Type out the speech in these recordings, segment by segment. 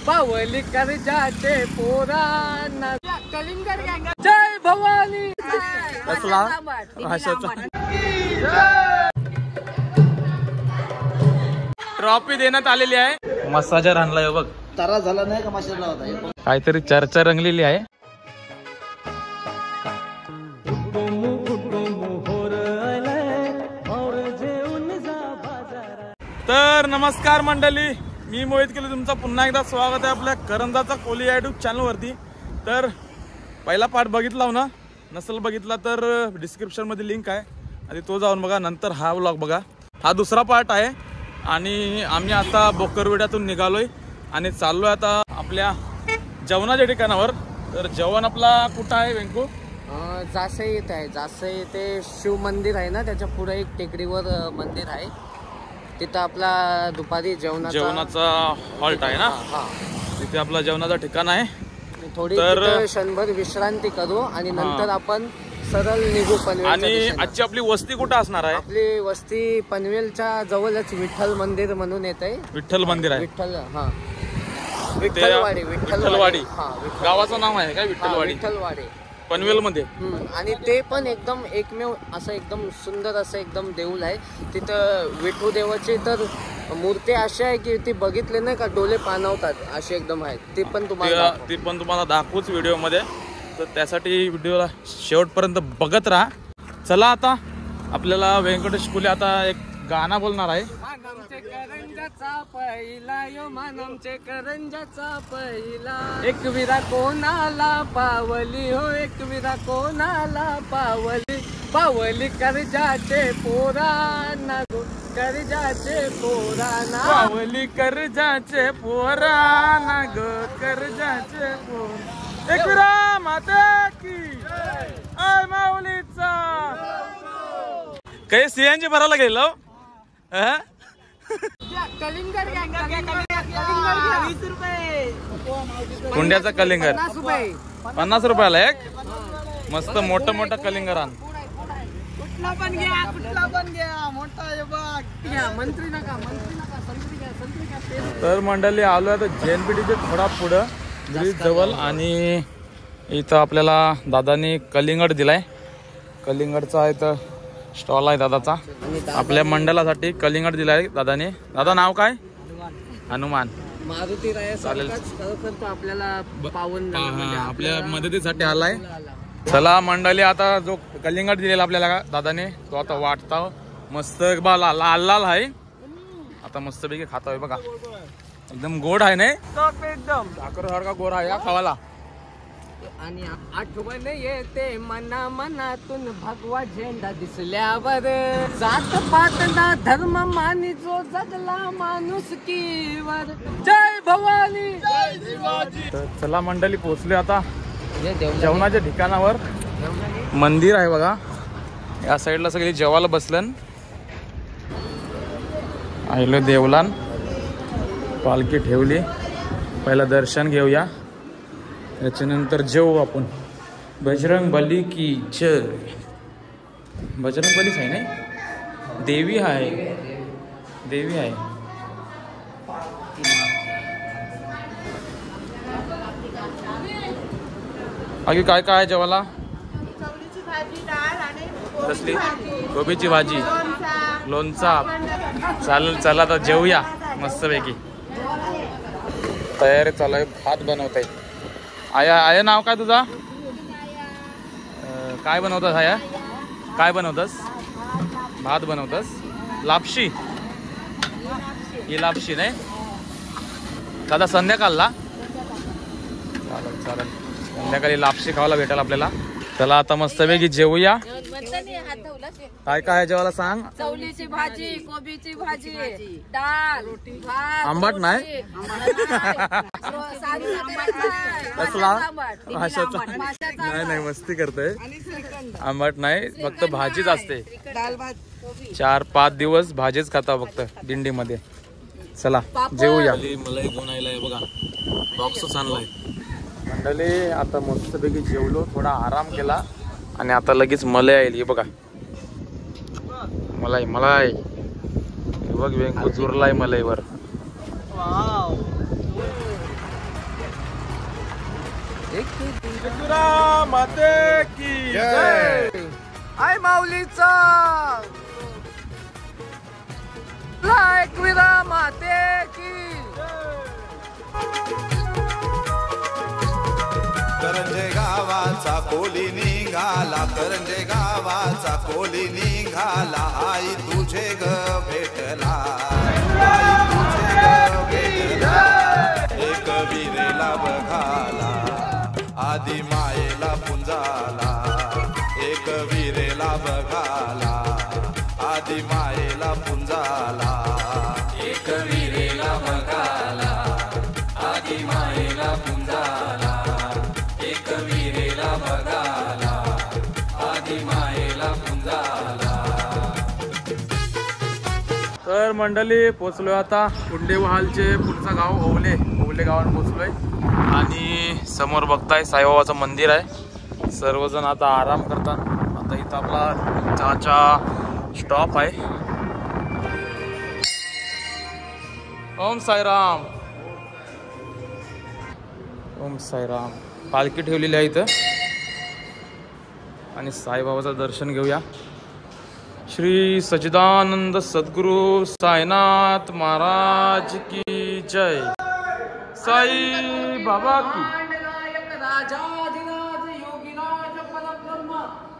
पावली कर्जाचे पोरांना कलिंगर जय भवानी ट्रॉफी देण्यात आलेली आहे. मसाजर आणलाय बघ. तारा झाला नाही का मसाजला होता. काहीतरी चर्चा रंगलेली आहे. तर नमस्कार मंडळी, मी मोहित केले तुमचं पुन्हा एकदा स्वागत आहे आपल्या करंजाचा कोली यूट्यूब चॅनलवरती. तर पहिला पार्ट बघितला हो ना, नसेल बघितला तर डिस्क्रिप्शनमध्ये लिंक आहे आणि तो जाऊन बघा. नंतर हा व्लॉग बघा. हा दुसरा पार्ट आहे आणि आम्ही आता बोकरवेड्यातून निघालोय आणि चाललोय आता आपल्या जेवणाच्या ठिकाणावर. तर जेवण आपला कुठं आहे वेंकू? जासई येत आहे. जासई ते शिव मंदिर आहे ना, त्याच्या पुढे एक टेकडीवर मंदिर आहे. तिथं आपला दुपारी जेवणाचा हॉल्ट आहे ना. तिथे आपला जेवणाचं ठिकाण आहे. थोडी क्षणभर विश्रांती करू आणि नंतर आपण सरळ निघू पनवेल. आणि आजची आपली वस्ती कुठं असणार आहे? आपली वस्ती पनवेलच्या जवळच विठ्ठल मंदिर म्हणून येत आहे. विठ्ठल मंदिर आहे. विठ्ठलवाडी गावाचं नाव आहे काय? विठ्ठलवाडी पनवेल मध्ये. आणि ते पण एकदम एकमेव असं एकदम सुंदर असं एकदम देऊळ आहे. तिथं विठू देवाची तर मूर्ती अशी आहे की ती बघितले नाही का डोळे पाणवतात अशी एकदम आहे. ती पण तुम्हाला दाखवूच व्हिडिओ मध्ये. तर त्यासाठी व्हिडिओला शेवटपर्यंत बघत राहा. चला आता आपल्याला व्यंकटेश कुले आता एक गाणं बोलणार आहे. करंजाचा पहिला यो मानमचे करंजाचा पहिला एक विरा कोणाला पावली हो, एक विरा कोणाला पावली. पावली कर्जाचे पोरांना गो, कर्जाचे पोरांना पावली कर्जाचे पोरांना ग, कर्जाचे पोर. एक विरा माता की आय माऊलीचा. काही सीएनजी भरायला गेलो. कलिंगर 20 रुपये. कुंड्याचा कलिंगर 50 रुपयाला एक. मस्त मोठं मोठं कलिंगर आण. कुठला पण घ्या मोठा. मंत्री नका संत्री घ्या. तर मंडळी आलो आता जेएनपीटीचे थोडा पुढं ब्रिज जवळ आणि इथं आपल्याला दादानी कलिंगड दिलाय. कलिंगडचा इथं स्टॉल आहे दादाचा. आपल्या मंडळासाठी कलिंगड दिलाय दादाने. दादा नाव काय? हनुमान. मारुती राय चालेल. आपल्याला आपल्या मदतीसाठी आलाय. चला मंडळी, आता जो कलिंगड दिलेला आपल्याला दादाने तो आता वाटता. मस्त लाल लाल आहे. आता मस्त पैकी खाता आहे बघा. एकदम गोड आहे नाही एकदम साखर सारखा गोड आहे या खावाला. आणि आठवण येते मना मनातून भगवा झेंडा दिसल्यावर. जात पात ना धर्म मानी जो जगला माणुसकीवर. जय भवानी जय शिवाजी. तर चला मंडळी पोहोचले आता जेवणाच्या ठिकाणावर. मंदिर आहे बघा. या साईडला सगळी जेवायला बसलन. आलो देवलान. पालखी ठेवली. पहिला दर्शन घेऊया, त्याच्यानंतर जेवू आपण. बजरंग बली की जय. बजरंग बलीच आहे ना. देवी आहे. देवी आहे. बाकी काय काय आहे जेवायला? कसली? कोबीची भाजी, लोणचा. चालेल चला आता जेवूया मस्तपैकी. तयारी चालू आहे. भात बनवत आहे. आया नाव काय तुझा? काय बनवतस आया? काय बनवतस? भात बनवतस. लापशी. ही लापशी नाही दादा संध्याकाळला. चालेल चालेल. संध्याकाळी लापशी खावायला भेटेल आपल्याला. चला आता मस्तपैकी जेवूया. काय काय जेवायला सांग? चवलीची भाजी, कोबीची भाजी, डाळ, भात. आंबाट नाही? नाही मस्ती करतोय. आंबाट नाही, फक्त भाजीच असते. 4-5 दिवस भाजीच खाता फक्त दिंडीमध्ये. चला जेवूया. मलाई घेऊन आलाय बघा. बॉक्सच आणलाय. मंडळी आता मस्तपैकी जेवलो, थोडा आराम केला आणि आता लगेच मलाई येईल. हे बघा मलाई मलाई. बघ वेंकू चुरलाय मलाईवर. माते की जय. आय माऊलीचा एकविरा माते की. करंजे गावाचा कोली निघाला, करंजे गावाचा कोली निघाला, आई तुझे ग भेटला, आई तुझे ग भेटला, एक विरेला बघाला, आधी मायेला पुंजाला, एक विरेला बघाला, आधी मायेला पुंजाला, एक विरेला बघाला, आधी मायेला पुंजाला, एक विरेला बघाला, आधी मायेला पुंजाला. तर मंडळी पोचलोय आता कुंडेवहालचे पुढचं गाव ओवले गावात पोचलोय. आणि समोर बघताय साईबाबाचं मंदिर आहे. सर्वजण आता आराम करतात. आता इथं आपला चहाचा स्टॉप आहे. ओम साईराम, ओम साईराम. पालखी ठेवलेली आहे इथं आणि साईबाबाचं दर्शन घेऊया. श्री सच्चिदानंद सद्गुरु साईनाथ महाराज की जय. साई बाबा की. राजाधिराज योगीराज परब्रह्म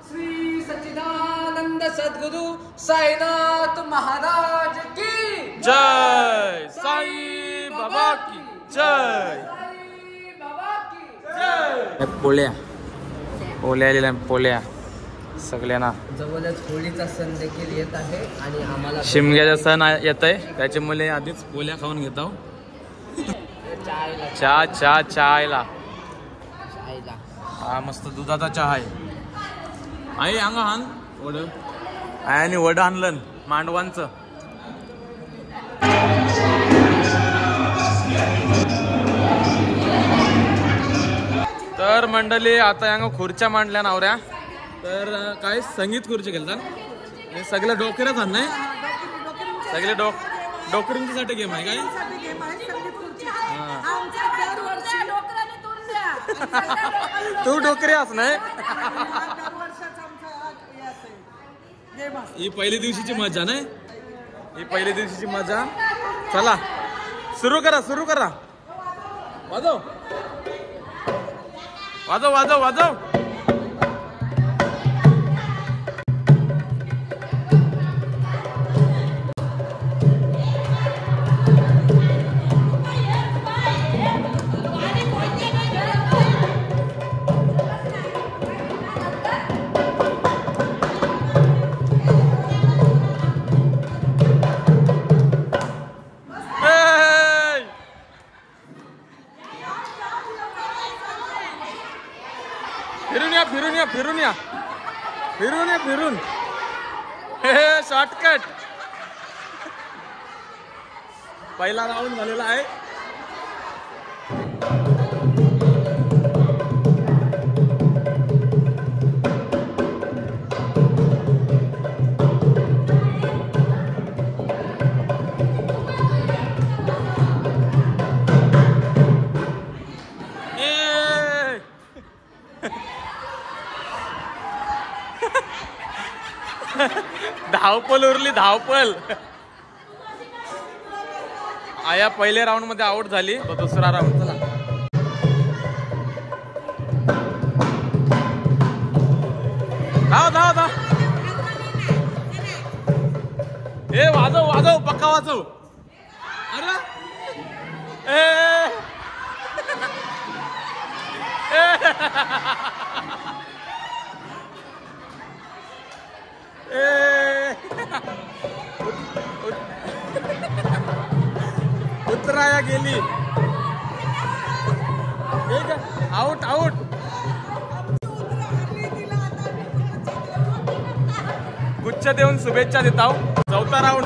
श्री सच्चिदानंद सद्गुरु साईनाथ महाराज की जय. साई बाबा की जय. पोळ्या पोळ्या आलेल्या पोळ्या सगळ्यांना. जवळच होळीचा सण देखील येत आहे आणि आम्हाला शिमग्याचा सण येत आहे. त्याच्यामुळे आधीच पोळ्या खाऊन घेत आहो. चहायला हा मस्त दुधाचा चहा आहे. आई अंग हान वड आणि वड आणलं मांडवांचं. तर मंडळी आता यांग खुर्च्या मांडल्या नावऱ्या. तर काय संगीत खुर्ची खेळतात. सगळ्या डोकऱ्याच आण नाही सगळे डोकरींसाठी गेम आहे काय. तू डोकरी अस नाही. ही पहिल्या दिवशीची मजा नाही. ही पहिल्या दिवशीची मजा. चला सुरू करा. वाजव वाजव वाजव वाजव. फिरून हे शॉर्टकट. पहिला राऊंड झालेला आहे. धावपल उरली धावपल. आया पहिल्या राऊंड मध्ये आउट झाली. तो दुसरा राऊंड. चला धाव. ए वाजव पक्का वाजव. अरे उतराया गेली. आउट. गुच्छ देऊन शुभेच्छा देत आहो. चौथा राऊंड.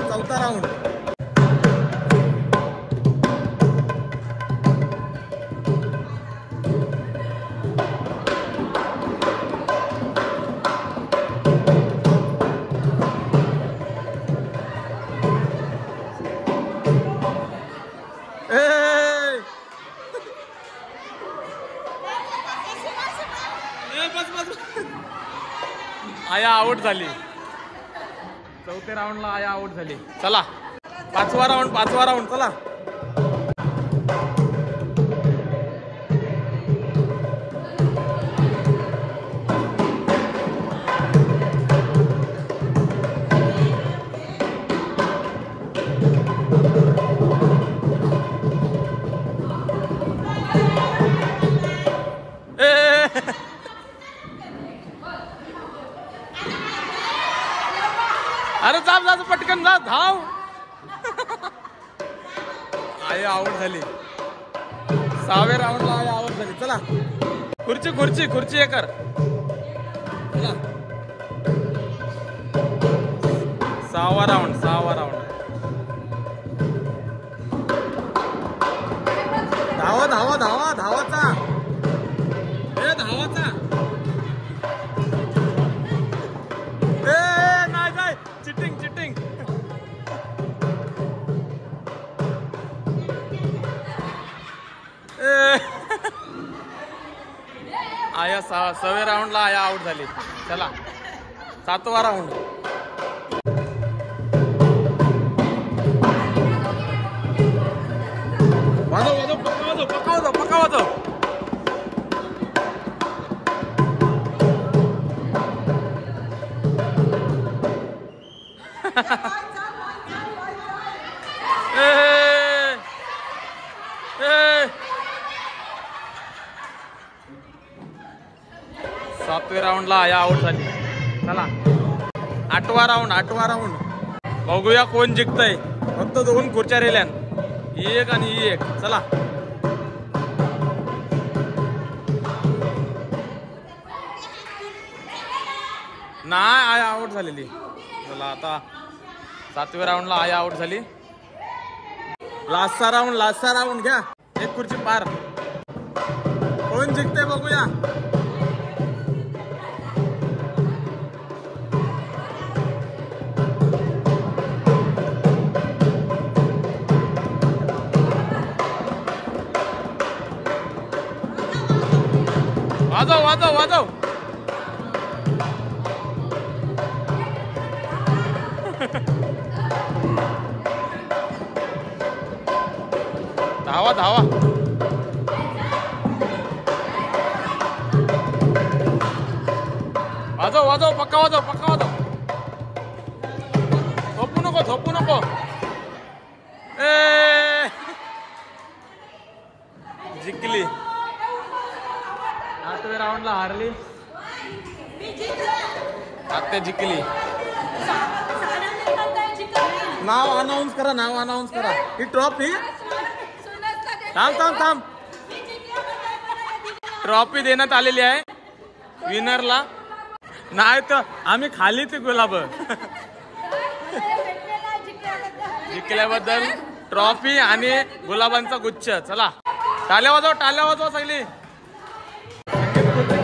बस आया आउट झाली. चौथ्या राऊंडला आया आउट झाली. चला पाचवा राऊंड चला. अरे जाप जा पटकन जा धाव. आया आउट झाली. 6व्या राऊंडला आया आउट झाली. चला खुर्ची हे कर. चला 6वा राऊंड. धावाचा ए धावाचा. ए नाही जाय चिटिंग. आया 6व्या राऊंडला आया आउट झाली. चला 7वा राऊंड. पक्का वाजव. सातव्या राऊंडला आया आउट झाली. चला 8वा राऊंड. बघूया कोण जिंकतय. फक्त 2 खुर्च्या राहिल्या. एक आणि एक. चला नाही आया आउट झालेली. चला आता 7व्या राऊंडला आया आउट झाली. लास्टचा राऊंड घ्या. एक खुर्ची पार. कोण जिंकते बघूया. वाजव. धावा. वाजव पक्का वाजव. थोपू नको. जिंकली. 8व्या राऊंडला हारली. आता जिंकली. नाव अनाऊन्स करा. ही ट्रॉफी थांब. ट्रॉफी देण्यात आलेली आहे विनरला. नाही तर आम्ही खाली ते गुलाब. जिंकल्याबद्दल ट्रॉफी आणि गुलाबांचा गुच्छ. चला टाल्या वाजवा सगळी.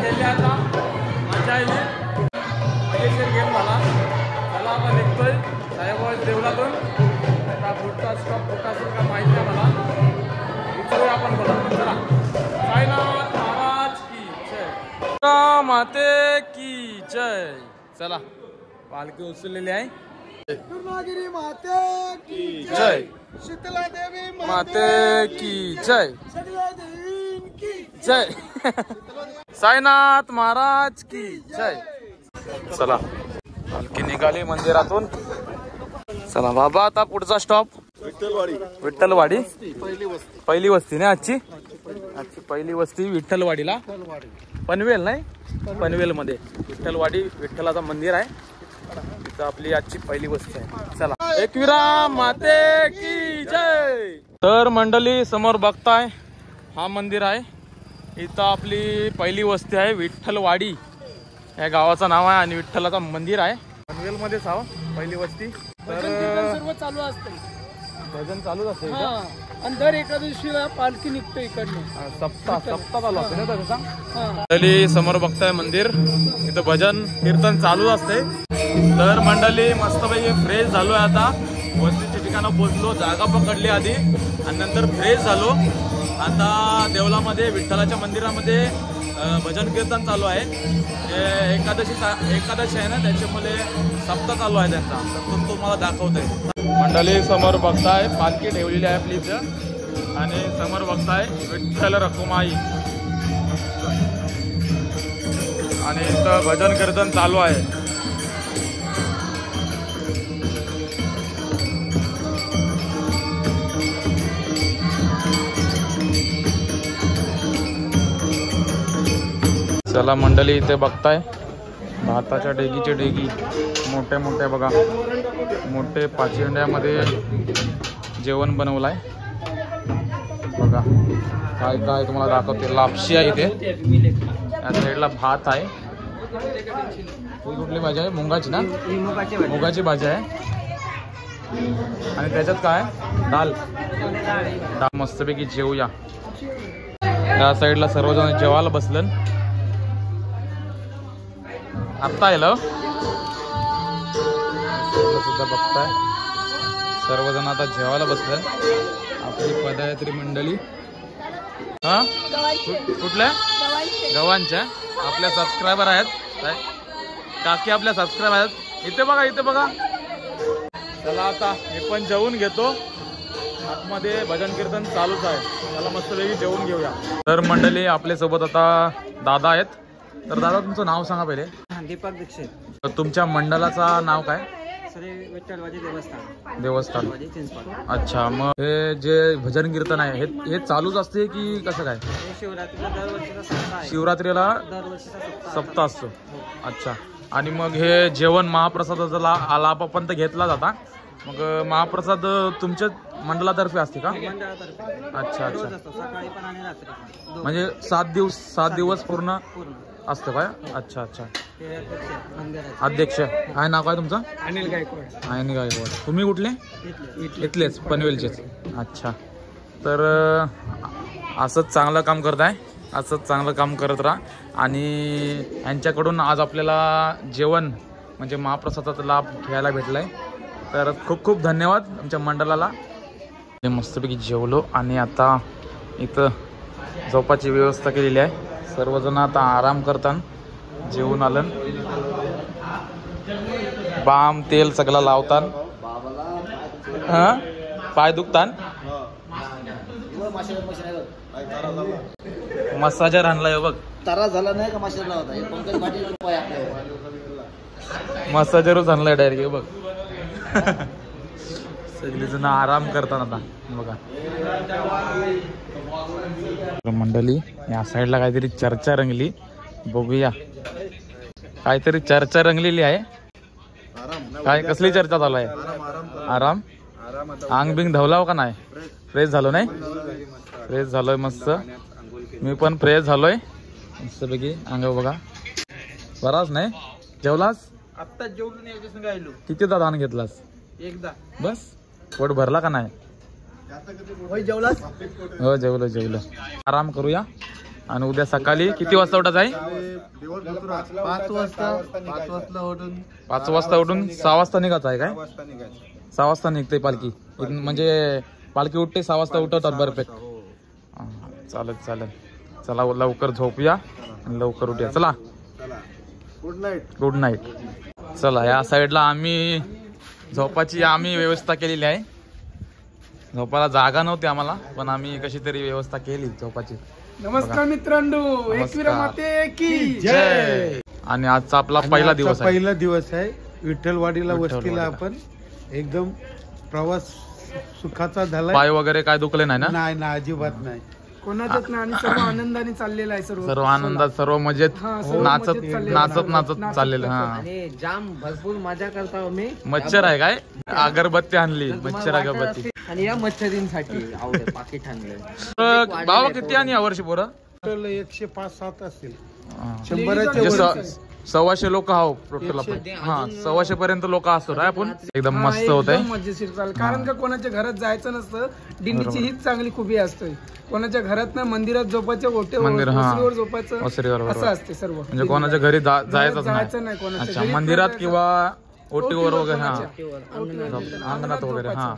खेळले आता मजा आली. मजेशीर गेम झाला. चला आपण निघतोय साहेब देवळातून. आता पुढचा स्टॉप कुठं असेल का माहिती नाही मला. विचारूया आपण बोला. चला साईनाथ महाराज की जय. माते की जय. चला पालखी उचललेली आहे. दुर्गागिरी माते की जय. शीतला देवी माते की जय. सगळ्या देवींकी जय. साईनाथ महाराज की जय. चला पालखी निघाली मंदिरातून. चला बाबा आता पुढचा स्टॉप विठ्ठलवाडी. पहिली वस्ती ना आजची पहिली वस्ती विठ्ठलवाडीला. पनवेल नाही पनवेल मध्ये विठ्ठलवाडी विठ्ठलाचं मंदिर आहे. तिथं आपली आजची पहिली वस्ती आहे. चला एकविरा माते की जय. तर मंडळी समोर बघताय हा मंदिर आहे. इथं आपली पहिली वस्ती आहे विठ्ठलवाडी या गावाचं नाव आहे आणि विठ्ठलाचं मंदिर आहे. पनवेल मध्येच आहो पहिली वस्ती. तर सर्व चालू असते. भजन चालूच असते. आणि दर एका दिवशीला पालखी निघतो इकडनं. सप्ताह चालू असते ना त्याचा. समोर बघताय मंदिर. इथं भजन कीर्तन चालू असते. तर मंडळी मस्तपैकी फ्रेश झालोय. आता वस्तीच्या ठिकाणी पोहोचलो. जागा पकडली आधी आणि नंतर फ्रेश झालो. आता देवळामध्ये विठ्ठलाच्या मंदिरामध्ये भजन कीर्तन चालू आहे. एकादशी आहे ना, त्याच्यामुळे सप्ताह चालू आहे त्यांचा. तर तुम्हाला दाखवतोय. मंडळी समोर बघताय पालखी ठेवलेली आहे आपली इथं, आणि समोर बघताय विठ्ठल रखुमाई, आणि इथं भजन कीर्तन चालू आहे. चला मंडळी, इथे बघताय भाताच्या डेगीचे डेगी मोठे मोठे बघा, मोठे पाचिंड्यामध्ये जेवण बनवलाय बघा. काय काय तुम्हाला दाखवते. लापशी आहे इथे, या साईडला भात आहे. ही कुठली भाजी आहे? मुंगाची ना, मुगाची भाजी आहे. आणि त्याच्यात काय दाल. मस्तपैकी जेवूया. या साईडला सर्वजण जेवायला बसलं. आत्ता आलं सुद्धा बघताय, सर्वजण आता जेवायला बसले. आपली पदयात्री मंडळी हा कुठल्या गव्हांच्या आपल्या सबस्क्रायबर आहेत. काकी आपल्या सबस्क्रायबर आहेत. इथे बघा, इथे बघा. चला आता मी पण जेवून घेतो. आतमध्ये भजन कीर्तन चालूच आहे. त्याला मस्तपैकी जेवून घेऊया. तर मंडळी आपल्यासोबत आता दादा आहेत. तर दादा तुमचं नाव सांगा पहिले. दीपक दीक्षित. तुमच्या मंडळाचं नाव काय? श्री विठ्ठलवाडी देवस्थान. देवस्थान. अच्छा, मग हे जे भजन कीर्तन आहे हे चालूच असते की कसं काय? शिवरात्रीला दरवर्षीचा सप्ताह आहे. शिवरात्रीला दरवर्षीचा सप्ताह असतो. अच्छा. आणि मग हे जेवण महाप्रसादाचा लाभ पण तर घेतला जाता. मग महाप्रसाद तुमच्या मंडळातर्फे असते का? मंडळातर्फे अच्छा अच्छा. सकाळी पण आणि रात्री पण. म्हणजे 7 दिवस पूर्ण असतं काय? अच्छा अच्छा. अध्यक्ष काय नाव काय तुमचं? अनिल गायकवाड. अनिल गायकवाड. तुम्ही कुठले? इथलेच पनवेलचेच. अच्छा. तर असंच चांगलं काम करत आहे. असंच चांगलं काम करत राहा. आणि यांच्याकडून आज आपल्याला जेवण म्हणजे महाप्रसादाचा लाभ घ्यायला भेटला आहे. तर खूप खूप धन्यवाद आमच्या मंडळाला. मस्तपैकी जेवलो आणि आता इथं झोपाची व्यवस्था केलेली आहे. सर्वजण आता आराम करतात. जेवून आलं. बाम तेल सगळं लावतात. पाय दुखतात. मसाजर आणलाय बघ. तारा झाला नाही का माशेला होता. मसाजरच आणलाय डायरेक्ट बघ. सगळेजण आराम करतात आता बघा. मंडळी या साईडला काहीतरी चर्चा रंगली. बघूया काहीतरी चर्चा रंगलेली आहे. काय कसली चर्चा चालू आहे? आराम. आंग बिंग धवलाव का नाही? फ्रेश झालो नाही? फ्रेश झालोय मस्त. मी पण फ्रेश झालोय मस्तपैकी. अंग बघा बराच नाही. जेवलास? आत्ता जेवून यायचं गायलो. कितीदा दान घेतलास? एकदा. बस. पोट भरला का नाही? जेवलास? हो जेवलो जेवलो. आराम करूया. आणि उद्या सकाळी किती वाजता उठायचं आहे? 5 वाजता उठून 6 वाजता निघायचं आहे काय? 6 वाजता निघते पालखी. म्हणजे पालखी उठते 6 वाजता उठवतात बरपेट. चालेल चालेल. चला लवकर झोपूया आणि लवकर उठूया. चला गुड नाईट. चला या साईडला आम्ही झोपाची व्यवस्था केलेली आहे. झोपायला जागा नव्हती आम्हाला, पण आम्ही कशी तरी व्यवस्था केली झोपाची. नमस्कार मित्रांनो, एकवीर माते की जय. आणि आजचा आपला पहिला दिवस आहे. पहिला दिवस आहे विठ्ठलवाडीला वस्तीला. आपण एकदम प्रवास सुखाचा झाला. पाय वगैरे काय दुखले नाही ना? नाही ना, अजिबात नाही. कोणाच्याच नाही. आणि सर्व आनंदाने चाललेला आहे. सर्व आनंदात, सर्व मजेत नाचत नाचत चाललेलं. हा. आणि जाम भरपूर मजा करता. मी मच्छर आहे काय? अगरबत्ती आणली. मच्छर अगरबत्ती. आणि या मच्छरींसाठी पाकिट आणलं. बाबा किती आणि यावर्षी पोरं? 105-7 असतील. 100 लोक आहो टोटल आपण. हा 100 पर्यंत लोक असतो ना आपण. एकदम मस्त होत आहे. मजेशीर चालेल. कारण का कोणाच्या घरात जायचं नसतं. दिंडीची हीच चांगली खूबी असते. कोणाच्या घरात ना मंदिरात झोपायचं, ओटेवर झोपायचं असं असते सर्व. म्हणजे कोणाच्या घरी जायचं नाही. कोणाच्या मंदिरात किंवा ओटीवर वगैरे. हा अंगणात वगैरे. हा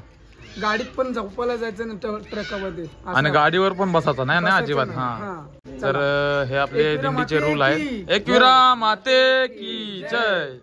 गाडीत पण झोपायला जायचं ना ट्रकामध्ये. आणि गाडीवर पण बसायचं नाही ना अजिबात. हा तर हे आपले दिंडीचे रूल आहेत. एकविरा माते की जय.